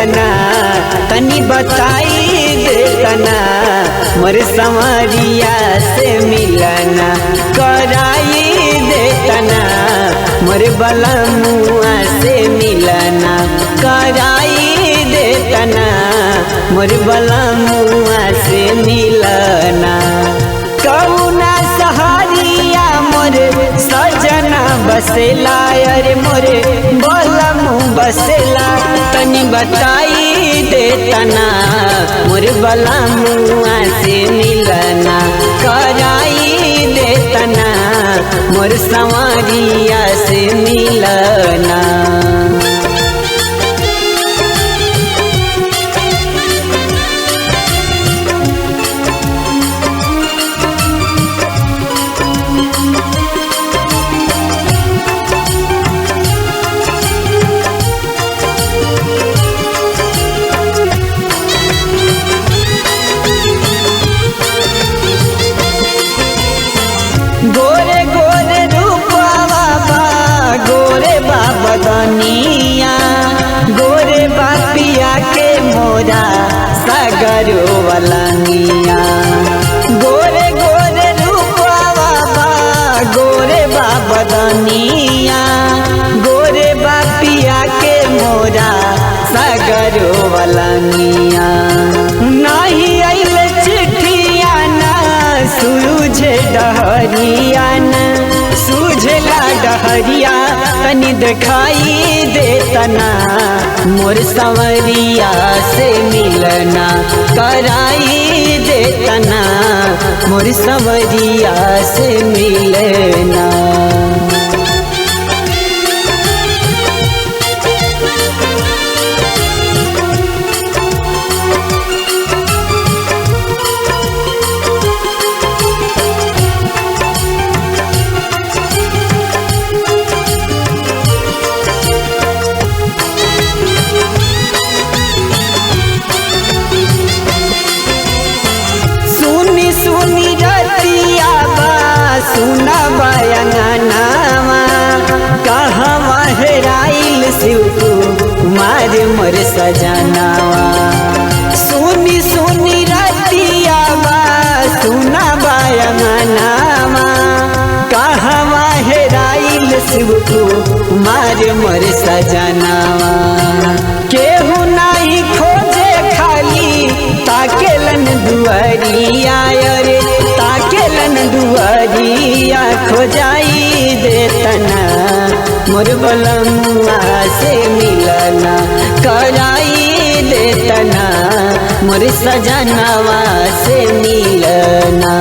देतना, तनी बताई देतना, मोर संवरिया से मिलना कराई देतना, मोर बलमुआ से मिलना कराई देतना, मोर बलमुआ से मिलना। कौना सहारिया मोर सजना बसेला, अरे मोरे बलमु बसेला, तनी बताई देतना, मोर बलमुआ से मिलना कराई देतना, मोर संवरिया से मिलना। गोरे गोरे रूपवा बा, गोरे बाबा दनिया, गोरे बापिया के मोरा सागरो वालनिया। गोरे गोरे रूपवा बा, गोरे बाबा दनिया, गोरे बापिया के मोरा सागरो वालनिया। नहीं आइल चिट्ठिया ना सूझे डहरिया न सूझला डहरिया, तनी दिखाई देतना, मोर संवरिया से मिलना कराई देतना, मोर संवरिया से मिलना। सुनी रतिया बा, सुना बयानावा, कहवा हेराइल शिव कुमार मोर सजनावा। सुनी सुनी रतिया बा, सुना बयानावा, कहवा हेराइल शिव कुमार मोर सजनावा। केहू नहीं खोजे खाली ताकेलन दुआरिया, अरे ताकेलन दुआरिया, खोजाई देतना, मोर बलमुआ से मिलना कराई देतना, मोर सजनावा से मिलना।